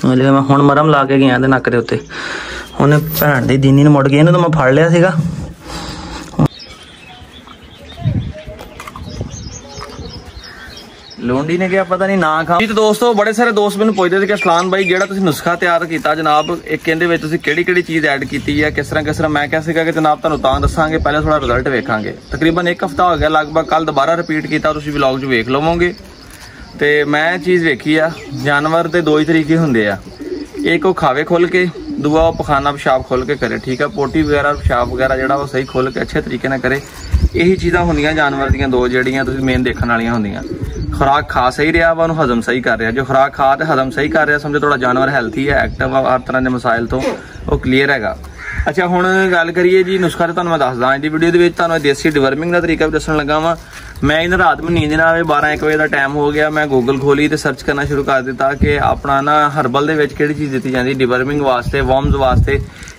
मैं हुण मरम ला के गया नक दे उत्ते उन्हें भैन दी दीनी ने मुड़ गई तो मैं फड़ लिया सीगा। लुंडी ने क्या पता नहीं ना खा तो दोस्तों बड़े सारे दोस्त मैंने पुछते थे कि असलान भाई जेड़ा तुसीं नुस्खा तैयार किया जनाब एक कहंदे विच तुसीं किहड़ी चीज़ ऐड की है किस तरह मैं क्या सीगा कि जनाब तुहानूं तां दस्सांगे पहले थोड़ा रिजल्ट वेखांगे। तकरीबन 1 हफ्ता हो गया लगभग कल दोबारा रिपीट किया तुसीं व्लॉग 'च वेख लवोगे। तो मैं चीज़ वेखी आ जानवर के 2 ही तरीके होंगे आ एक वो खावे खोल के दूआ वो पखाना पेशाब खोल के करे ठीक है। पोटी वगैरह पेशाब वगैरह जोड़ा वो सही खोल के अच्छे तरीके नाल करे। यही चीज़ां होंदियां जानवर दियां 2 जड़ियां तुसीं मेन देखने वालियां होंदियां। खुराक खा सही रहा वा हजम सही कर रहा जो खुराक खा तो हजम सही कर रहा समझो थोड़ा जानवर हैल्थी है एक्टिव है हर तरह के मसाइल तो वो क्लीयर है। अच्छा हुण गल करिए जी नुस्खा तो तुहानूं मैं दसदा इस वीडियो दे विच तुहानूं देसी डिवर्मिंग का तरीका भी दस्सण लगा वा। मैं इन रात में नींद ना आवे 12-1 बजे का टाइम हो गया मैं गूगल खोली तो सर्च करना शुरू कर दिता कि अपना ना हरबल दे विच किहड़ी चीज़ दी जाती डिवर्मिंग वास्ते वॉर्म्स वास्ते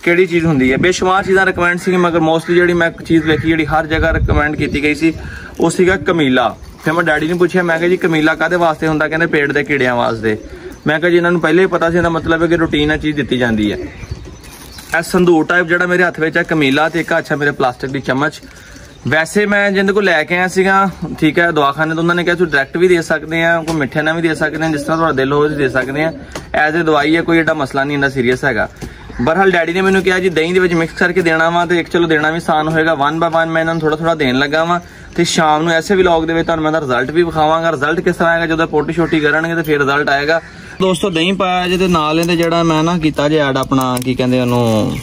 किहड़ी चीज़ होंदी है। बेशुमार चीज़ां रिकमेंड सी मगर मोस्टली जिहड़ी मैं चीज़ वेखी जिहड़ी हर जगह रिकमेंड की गई सी वो सीगा कमीला। फिर मैं डैडी ने पूछा मैं जी कमीला काहदे वास्ते हुंदा कहंदे पेट के कीड़ियां वास्ते। मैं जी इन्होंने पहले ही पता सी इहदा मतलब है कि रूटीन चीज़ दी जाती है। यह संदूर टाइप जो मेरे हथ में है कमीला तो एक अच्छा मेरे प्लास्टिक की चम्मच। वैसे मैं जिंदे को लैके आया सीगा ठीक है दवाखाने तो उन्होंने कहा तुम डायरैक्ट भी दे सकते हैं कोई मिठे ना भी दे सकते हैं जिस तरह थोड़ा दिल हो दे सकते हैं एज ए दवाई है कोई एडा मसला नहीं इन्ना सीरीयस है। बहरहाल डैडी ने मैंने कहा जी दही मिक्स करके देना वा तो एक चलो देना भी आसान होएगा 1 बाय 1 मैं इन्होंने थोड़ा थोड़ा देन लगा वा। तो शाम को ऐसे व्लॉग दे मैं रिजल्ट भी विखावांगा। रिजल्ट किस तरह आएगा जो पोटी शोटी करेंगे तो फिर रिजल्ट आएगा। दोस्तों दही पाया जे नाल जो मैं ना किया जे ऐड अपना की कहते उन्होंने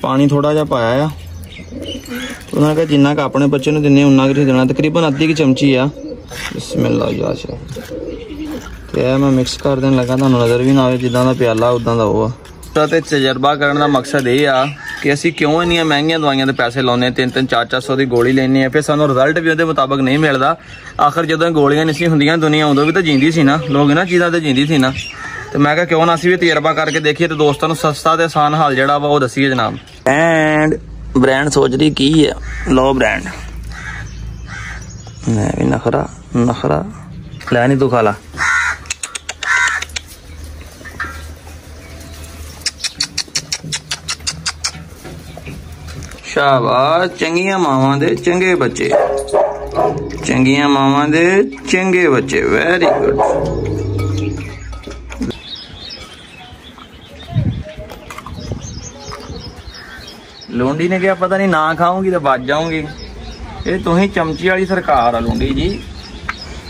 पानी थोड़ा जहा पाया तो उन्होंने कहा जिन्ना का अपने बच्चे ने दिने उन्ना कि देना तकरीबन आधी की चमची आ बिस्मिल्लाह तो मैं मिक्स कर देने लगा तुहानूं नज़र भी ना आए जिदा का प्याला उदा का वो तो तजर्बा करने का मकसद ये आ कि असी क्यों इन्नियां महंगियां दवाइयां के पैसे लाने 300 400 की गोली लेने फिर सानू रिजल्ट भी उहदे मुताबिक नहीं मिलता। आखिर जो गोलियां नहीं सी हुंदियां दुनिया उदों भी तो जींदी सी ना लोग इन्हां चीज़ां ते जींदी सी ना। तो मैं क्या क्यों ना असी भी तजर्बा करके देखिए तो दोस्तों को सस्ता ते आसान हाल जिहड़ा वा वो दसीए जनाब। एंड ब्रांड सोच रही की है लो ब्रांड भी नखरा नखरा लै नहीं तू खा ला। शाबाश चंगियां मावां दे चंगे बच्चे चंगियां मावां दे चंगे बच्चे वेरी गुड। लुंडी ने क्या पता नहीं ना खाऊंगी तो बच जाऊंगी। ये तू ही चमची वाली सरकार आ लुंडी जी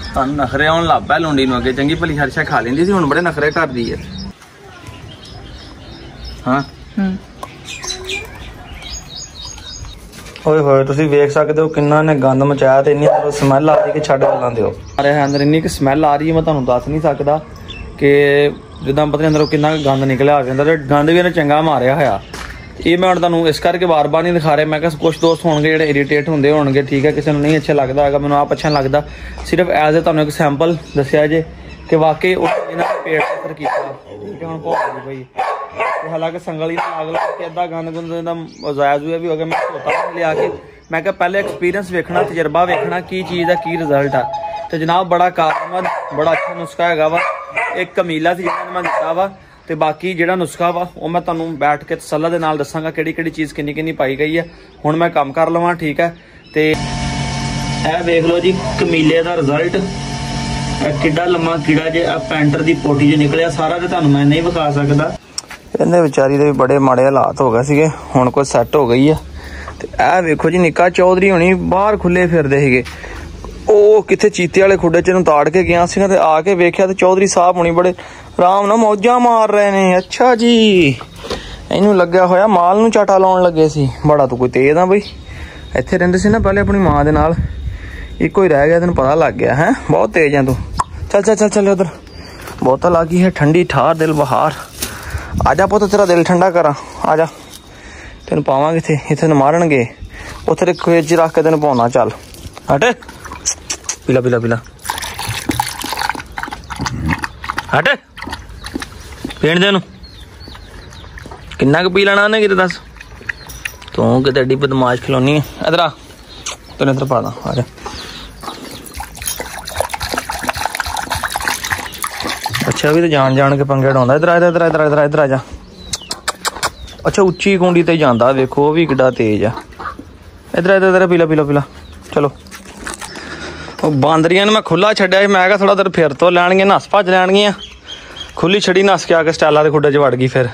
तुहानूं नखरे आउण लग पै लुंडी नूं अगे चंगी भली हर शै खा लैंदी सी हुण बड़े नखरे करदी है। हाँ ओए होए तुसीं वेख सकते हो किन्ना ने गंद मचाया तो इन्नी स्मैल आ रही कि छड्ड गल्लां दिओ अरे अंदर इन्नी स्मैल आ रही है मैं तुहानूं दस नहीं सकदा कि जिद्दां पता नहीं अंदरों किन्ना गंद निकलिया होवे अंदर गंद भी इन्हें चंगा मारिया होया। ये मैं तुहानूं इस करके बार बार नहीं दिखा रहा मैं क्या कुछ दोस्त होंगे जिहड़े इरीटेट होंदे होणगे ठीक है किसी नहीं अच्छा लगता है मैनूं आप अच्छा लगता सिर्फ एज ए तुहानूं एक सैंपल दस्सिया जे कि वाकई इन्हां ने पेट ते असर कीता ठीक है। हुण भुख लगी पई हालांकि संगली लाग लग के अद्धा गंद गुंद जाया जुया भी हो गया मैं सोता लिया के मैं क्या पहले एक्सपीरियंस वेखना तजर्बा वेखना की चीज़ है की रिजल्ट है। तो जनाब बड़ा कारगर बड़ा अच्छा नुस्खा है वा एक कमीला से जिन्होंने मैं दिता वा तो बाकी जो नुस्खा वा वो मैं तुहानूं बैठ के तसल्ला दे नाल दसांगा किहड़ी चीज़ किन्नी किन्नी पाई गई है। हुण मैं काम कर लवां ठीक है। तो यह वेख लो जी कमीले का रिजल्ट किड्डा लम्मा कीड़ा जे पैंटर की पोटी जो निकलिया सारा तो तुहानूं मैं नहीं विखा सकदा। इन्हें बेचारी दे भी बड़े माड़े हालात हो गए सीगे हुण कोई सैट हो गई है। तो यह वेखो जी निक्का चौधरी होनी बाहर खुले फिरदे सीगे ओ किथे चीते वाले खुडे च ताड़ के गया सीगा ते आके वेख्या तो चौधरी साहब होनी बड़े आराम नाल मौजा मार रहे ने। अच्छा जी इनू लग्या होया माल नू चाटा लाउण लगे सी बड़ा तू कोई तेज आ बई इत्थे रहिंदे सी ना पहले अपनी मां दे नाल इक्को ही रह गया तेन पता लग गया है बहुत तेज है तू। चल चल चल चल उधर बोतल आ गई है ठंडी ठार दिल बहार आजा पुत तेरा दिल ठंडा करा आजा तेन पावांगे इत्थे इत्थे मारनगे उत्थे फ्रिज रख के तेन पाउणा चल हट पीला पीला पीला हट पीण दे किन्ना क पी लेना उन्हें किते दस तू किते एड्डी बदमाश खिलौनी है। इधर आ तेन इधर पा दा आजा अच्छा भी तो जान जान के पंगे ढाउंदा। इधर इधर इधर इधर इधर आ जा। अच्छा उच्ची कुंडी ते जांदा, वेखो वो भी किड्डा तेज आ। इधर इधर इधर पीला पीला पीला। चलो बांदरियां मैं खुला छड्डिया, मैं कहा थोड़ा देर फिर तो लैणगियां, नस भज लैणगियां। खुली छड़ी नस के आके स्टाइला के खुड्डे च वड़ गई। फिर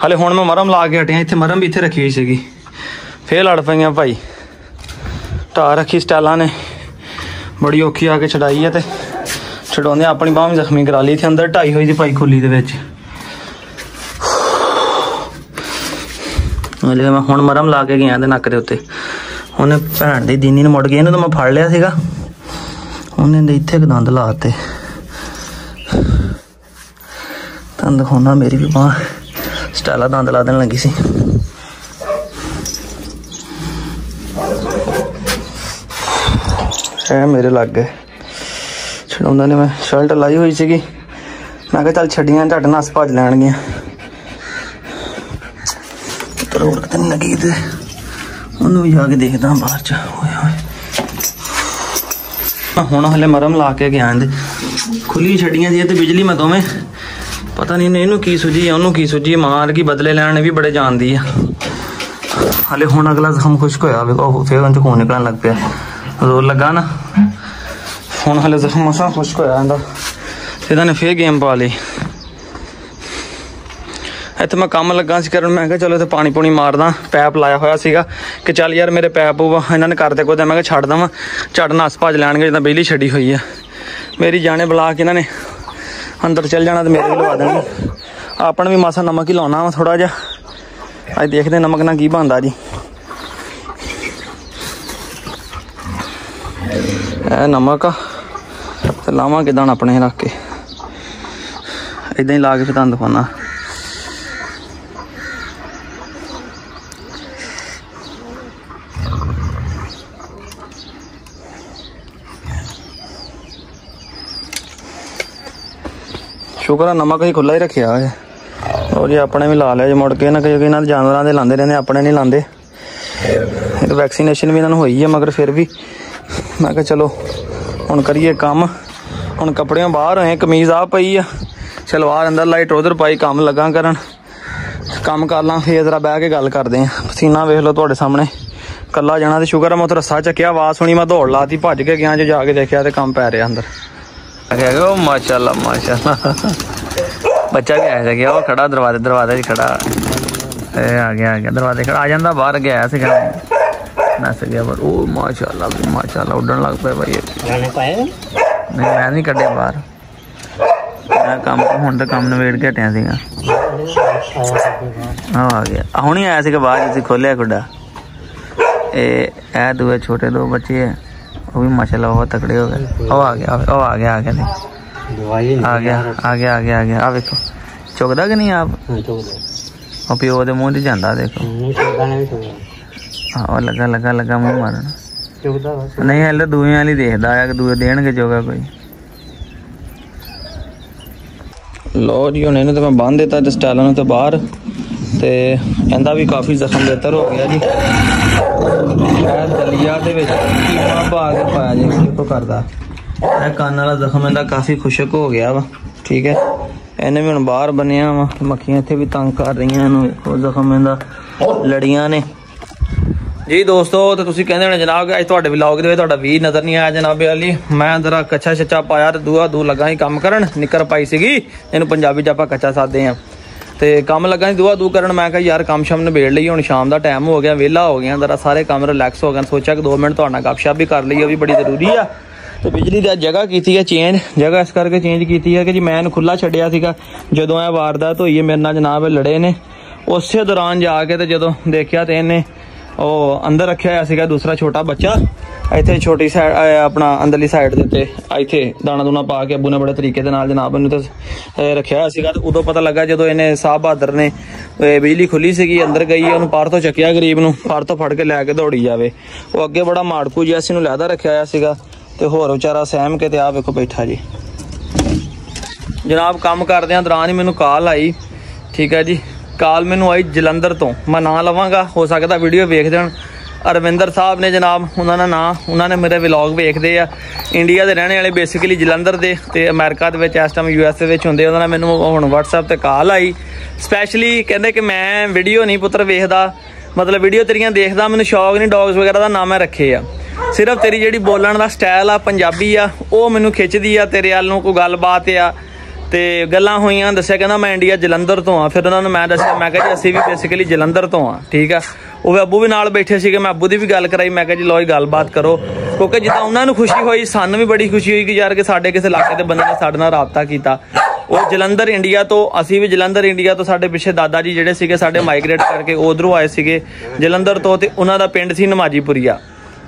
हाले हुण मैं मरम ला के हटिया, इत्थे मरम भी इत्थे रखी हुई सीगी, फिर लड़ पईयां भाई। ढा रखी स्टाइला ने, बड़ी औखी आके छड़ाई है, तो छड़ाउंदे अपनी बांह भी जख्मी करा ली थी। अंदर ढाई हुई थी भाई खुली दे विच। मैं हुण मरम ला के गया नक दे उत्ते, उन्हें भैन दी दीनी ने मुड़ गई। इन्हूं तो मैं फड़ लिया सीगा, उन्हें इत्थे क दंद लाते। तुहानूं दिखाउणा मेरी भी बांह स्टाइला दंद ला देन लगी सी। है मेरे लग गए छड़ाउंदा ने। मैं शर्ट लाई हुई सीगी, मैं कहा चल छड्डियां झट नस भज लैणगियां। रोड किते लगी ते उन्होंने भी जाके देखदा बाहर च। हुण हले मरम ला के गया, खुली छड्डियां सी ते बिजली मैं दोवें पता नहीं इनू की सुझी उन्होंने की सुझी, मार की बदले लैने भी बड़े जानती है। हले हुण अगला जख्म खुश्क होया, फिर उन खून निकलन लग पिया, जोर लगा ना। हुण हले जख्म मसा खुश्क होया इंदा, इन्होंने फिर गेम पा ली। इत्थे मैं काम लगा सी करन, मैं कहा चलो इत्थे पानी पूनी मारदा। पैप लाया होया सीगा कि चल यार मेरे पैप इन्होंने करते कोई, मैं कहा छड्ड देवां, झट नस भज लैणगे जिद्दां बिजली छड्डी हुई है। मेरी जाने बुला के इन्होंने अंदर चल जाना तो मेरे भी लवा देनी। अपन भी मासा नमक ही लाना वा थोड़ा जा, अज देखते नमक ना की बनता जी। है नमक तो लावा किदां अपने रख के, इदा ही ला के फिर तुहानूं दिखाना। शुक्र है नमक ही खुला ही रखा है। और जी अपने भी ला लिया जी मुड़ के ना, क्योंकि इन्होंने जानवरों के लाते रहते, अपने नहीं लाते। वैक्सीनेशन भी इन्होंने हुई है, मगर फिर भी मैं कहा चलो हुण करिए काम। हुण कपड़े बाहर होए, कमीज आ पई है, सलवार अंदर लाई, ट्राउजर पाई, काम लगा करन। काम कर ला फिर जरा बह के गल करते हैं। पसीना वेख लो तुहाडे सामने, कला जाना तो शुक्र है मैं उत्थे रस्सा चक्या, आवाज़ सुनी मैं दौड़ लाती, भज के गया जो जाके देखा तो काम पै रहा अंदर। माशाल्लाह माशाल्लाह बच्चा गया था क्या, वो खड़ा दरवाजे दरवाजे खड़ा, आ गया दरवाजे खड़ा, आ जाता बाहर गया नस गया पर। ओ माशाल्लाह उड़न लग पे भाई। नहीं मैं नहीं कड्ढे बाहर, मैं काम हुण तो काम नवेड़ के हटिया सीगा। आ गया हुण ही आया सीगा बाहर, जिसे खोलिया खुड्डा। ए दूए छोटे दो बच्चे है, वो भी माशाल्लाह बहुत तगड़े हो गए। आ गया आ देखो चुकदा कि नहीं आप, और प्यो के मुँह च जांदा देखो। हाँ लगा मुँह मारन, नहीं हल्ले दूए वाली देखदा आया कि दूए देणगे चोगा कोई। लो जी हुण इन्हूं तो मैं बंन दिता स्टाइलां तो बाहर, तो इहदा भी काफ़ी जख्म बेहतर हो गया जी। दलिया दे विच कीमा पा के पाया जी, देखो करदा। कान वाला जख्म इहदा काफ़ी खुशक हो गया वा, ठीक है। इन्हें भी हुण बाहर बनिया वा, मक्खियां इत्थे भी तंग कर रही हैं। जख्म इहदा लड़ियां ने जी। दोस्तों तो तुसीं कहंदे होणे जनाब अज तुहाडे व्लॉग दे विच तुहाडा वीर नज़र नहीं आया जनाब अली। मैं जरा कच्चा शच्चा पाया तो दूआ लगा ही काम करन, निक्कर पाई सीगी, इहनूं पंजाबी च आपां कच्चा सादे हैं, तो काम लगा दूआ करन। मैं कहा यार काम शाम निबेड़ लईए, हुण शाम का टाइम हो गया, वेला हो गया, जरा सारे काम रिलैक्स हो गए। सोचा कि 2 मिनट तुहाडे नाल गपशप भी कर लईए, भी बड़ी जरूरी है। तो बिजली की जगह की है चेंज, जगह इस करके चेंज की है कि जी मैं खुला छड्डिया सीगा, जदों यह वारदात हुई है मेरे नाल जनाब लड़े ने, उस दौरान जाके तो जदों देखा तो इन्हें अंदर रखा हुआ सीगा दूसरा छोटा बच्चा, इत्थे छोटी साइड अपना अंदरली साइड के उत्ते इत्थे दाना दूना पा के अबू ने बड़े तरीके दे नाल जनाब इन्हूं ते रखा हुआ सीगा। तो उदों पता लगा जदों इन्हें साहब बहादुर ने बिजली खुली सीगी, अंदर गई, उन्होंने पार तो चकिया गरीब नूं, पार तो फड़ के लैके दौड़ी जावे। वो अगे बड़ा माड़कू जैसी नूं लैदा रखा हुआ सीगा, तो होर बेचारा सहम के ते आ वेखो बैठा जी। जनाब काम करदियां दौरान ही मैनूं कॉल आई, ठीक है जी। कॉल मैनूं आई जलंधर तो, मैं ना लवांगा, हो सकता वीडियो वेख देण, ਅਰਵਿੰਦਰ ਸਾਹਿਬ ਨੇ ਜਨਾਬ, ਉਹਨਾਂ ਦਾ ਨਾਂ, ਉਹਨਾਂ ਨੇ ਮੇਰੇ ਵਲੌਗ ਵੇਖਦੇ ਆ, ਇੰਡੀਆ ਦੇ ਰਹਿਣੇ ਵਾਲੇ, ਬੇਸਿਕਲੀ ਜਲੰਧਰ ਦੇ, ਤੇ ਅਮਰੀਕਾ ਦੇ ਵਿੱਚ ਇਸ ਟਾਈਮ US ਦੇ ਵਿੱਚ ਹੁੰਦੇ। ਉਹਨਾਂ ਨੇ ਮੈਨੂੰ ਹੁਣ WhatsApp ਤੇ ਕਾਲ ਆਈ, ਸਪੈਸ਼ਲੀ ਕਹਿੰਦੇ ਕਿ ਮੈਂ ਵੀਡੀਓ ਨਹੀਂ ਪੁੱਤਰ ਵੇਖਦਾ, ਮਤਲਬ ਵੀਡੀਓ ਤੇਰੀਆਂ ਦੇਖਦਾ, ਮੈਨੂੰ ਸ਼ੌਕ ਨਹੀਂ ਡੌਗਸ ਵਗੈਰਾ ਦਾ, ਨਾ ਮੈਂ ਰੱਖੇ ਆ, ਸਿਰਫ ਤੇਰੀ ਜਿਹੜੀ ਬੋਲਣ ਦਾ ਸਟਾਈਲ ਆ ਪੰਜਾਬੀ ਆ ਉਹ ਮੈਨੂੰ ਖਿੱਚਦੀ ਆ, ਤੇਰੇ ਵੱਲ ਨੂੰ ਕੋਈ ਗੱਲਬਾਤ ਆ ਤੇ ਗੱਲਾਂ ਹੋਈਆਂ। ਦੱਸਿਆ ਕਹਿੰਦਾ ਮੈਂ ਇੰਡੀਆ ਜਲੰਧਰ ਤੋਂ ਆ। ਫਿਰ ਉਹਨਾਂ ਨੂੰ ਮੈਂ ਦੱਸਿਆ, ਮੈਂ ਕਿਹਾ ਜੀ ਅਸੀਂ ਵੀ ਬੇਸਿਕਲੀ ਜਲੰਧਰ ਤੋਂ ਆ, ਠੀਕ ਆ। ਉਹ ਅੱਬੂ ਵੀ ਨਾਲ ਬੈਠੇ ਸੀਗੇ, ਮੈਂ ਅੱਬੂ ਦੀ ਵੀ ਗੱਲ ਕਰਾਈ, ਮੈਂ ਕਿਹਾ ਜੀ ਲਓ ਜੀ ਗੱਲਬਾਤ ਕਰੋ, ਕਿਉਂਕਿ ਜਿੱਦਾਂ ਉਹਨਾਂ ਨੂੰ ਖੁਸ਼ੀ ਹੋਈ ਸਾਨੂੰ ਵੀ ਬੜੀ ਖੁਸ਼ੀ ਹੋਈ ਕਿ ਯਾਰ ਕਿ ਸਾਡੇ ਕਿਸੇ ਇਲਾਕੇ ਦੇ ਬੰਦੇ ਨੇ ਸਾਡੇ ਨਾਲ ਰਾਬਤਾ ਕੀਤਾ। ਉਹ ਜਲੰਧਰ ਇੰਡੀਆ ਤੋਂ, ਅਸੀਂ ਵੀ ਜਲੰਧਰ ਇੰਡੀਆ ਤੋਂ, ਸਾਡੇ ਪਿੱਛੇ ਦਾਦਾ ਜੀ ਜਿਹੜੇ ਸੀਗੇ ਸਾਡੇ ਮਾਈਗ੍ਰੇਟ ਕਰਕੇ ਉਧਰੋਂ ਆਏ ਸੀਗੇ ਜਲੰਧਰ ਤੋਂ, ਤੇ ਉਹਨਾਂ ਦਾ ਪਿੰਡ ਸੀ ਨਮਾਜੀਪੁਰੀਆ,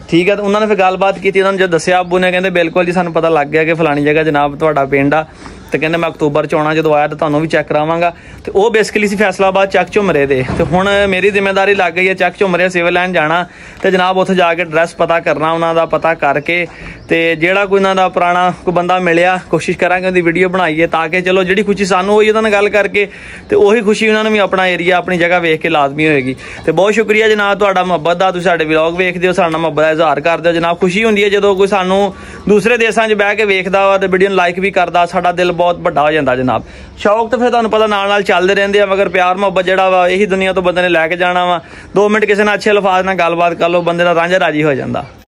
ਠੀਕ ਹੈ। ਤੇ ਉਹਨਾਂ ਨੇ ਫਿਰ ਗੱਲਬਾਤ ਕੀਤੀ, ਉਹਨਾਂ ਨੂੰ ਜਦ ਦੱਸਿਆ ਅੱਬੂ ਨੇ, ਕਹਿੰਦੇ ਬਿਲਕੁਲ ਜੀ ਸਾਨੂੰ ਪਤਾ ਲੱਗ ਗਿਆ ਕਿ ਫਲਾਣੀ ਜਗ੍ਹਾ ਜਨਾਬ ਤੁਹਾਡਾ ਪਿੰਡ ਆ, ਤੇ ਕਹਿੰਦੇ ਮੈਂ ਅਕਤੂਬਰ 'ਚ ਆਉਣਾ, ਜਦੋਂ ਆਇਆ ਤਾਂ ਤੁਹਾਨੂੰ ਵੀ ਚੈੱਕ ਕਰਾਵਾਂਗਾ। ਤੇ ਉਹ ਬੇਸਿਕਲੀ ਸੀ ਫੈਸਲਾਬਾਦ ਚੱਕ ਝੁਮਰੇ ਦੇ। ਤੇ ਹੁਣ ਮੇਰੀ ਜ਼ਿੰਮੇਵਾਰੀ ਲੱਗ ਗਈ ਹੈ ਚੱਕ ਝੁਮਰੇ ਸਿਵਲ ਲਾਈਨ ਜਾਣਾ, ਤੇ ਜਨਾਬ ਉੱਥੇ ਜਾ ਕੇ ਐਡਰੈਸ ਪਤਾ ਕਰਨਾ ਉਹਨਾਂ ਦਾ, ਪਤਾ ਕਰਕੇ ਤੇ ਜਿਹੜਾ ਕੋਈ ਉਹਨਾਂ ਦਾ ਪੁਰਾਣਾ ਕੋਈ ਬੰਦਾ ਮਿਲਿਆ, ਕੋਸ਼ਿਸ਼ ਕਰਾਂਗੇ ਉਹਦੀ ਵੀਡੀਓ ਬਣਾਈਏ, ਤਾਂ ਕਿ ਚਲੋ ਜਿਹੜੀ ਖੁਸ਼ੀ ਸਾਨੂੰ ਹੋਈ ਉਹਦੇ ਨਾਲ ਗੱਲ ਕਰਕੇ ਤੇ ਉਹੀ ਖੁਸ਼ੀ ਉਹਨਾਂ ਨੂੰ ਵੀ ਆਪਣਾ ਏਰੀਆ ਆਪਣੀ ਜਗ੍ਹਾ ਵੇਖ ਕੇ ਲਾਜ਼ਮੀ ਹੋਏਗੀ। ਤੇ ਬਹੁਤ ਸ਼ੁਕਰੀਆ ਜਨਾਬ ਤੁਹਾਡਾ ਮੁਹੱਬਤ ਦਾ, ਤੁਸੀਂ ਸਾਡੇ ਵਲੌਗ ਵੇਖਦੇ ਹੋ, ਸਾਡਾ ਮੁਹੱਬਤ ਦਾ ਇਜ਼ਹਾਰ ਕਰਦੇ ਹੋ ਜਨਾਬ। ਖੁਸ਼ੀ ਹੁੰਦੀ ਹੈ ਜਦੋਂ ਕੋਈ ਸਾਨੂੰ ਦੂਸਰੇ ਦੇਸ਼ਾਂ 'ਚ ਬਹਿ ਕੇ ਵੇਖਦਾ ਵਾ ਤੇ ਵੀਡੀਓ ਨੂੰ ਲਾਈਕ ਵੀ ਕਰਦਾ, ਸਾਡਾ ਦਿਲ ਬਹੁਤ ਵੱਡਾ ਹੋ ਜਾਂਦਾ ਜਨਾਬ। ਸ਼ੌਕ ਤਾਂ ਫਿਰ ਤੁਹਾਨੂੰ ਪਤਾ ਨਾਲ ਨਾਲ ਚੱਲਦੇ ਰਹਿੰਦੇ ਆ, ਮਗਰ ਪਿਆਰ ਮੁਹੱਬਤ ਜਿਹੜਾ ਵਾ ਇਹੀ ਦੁਨੀਆ ਤੋਂ ਬੰਦੇ ਨੇ ਲੈ ਕੇ ਜਾਣਾ ਵਾ। 2 ਮਿੰਟ ਕਿਸੇ ਨਾਲ ਅੱਛੇ ਅਲਫਾਜ਼ ਨਾਲ ਗੱਲਬਾਤ ਕਰ ਲਓ, ਬੰਦੇ ਦਾ ਰਾਂਝਾ ਰਾਜੀ ਹੋ ਜਾਂਦਾ।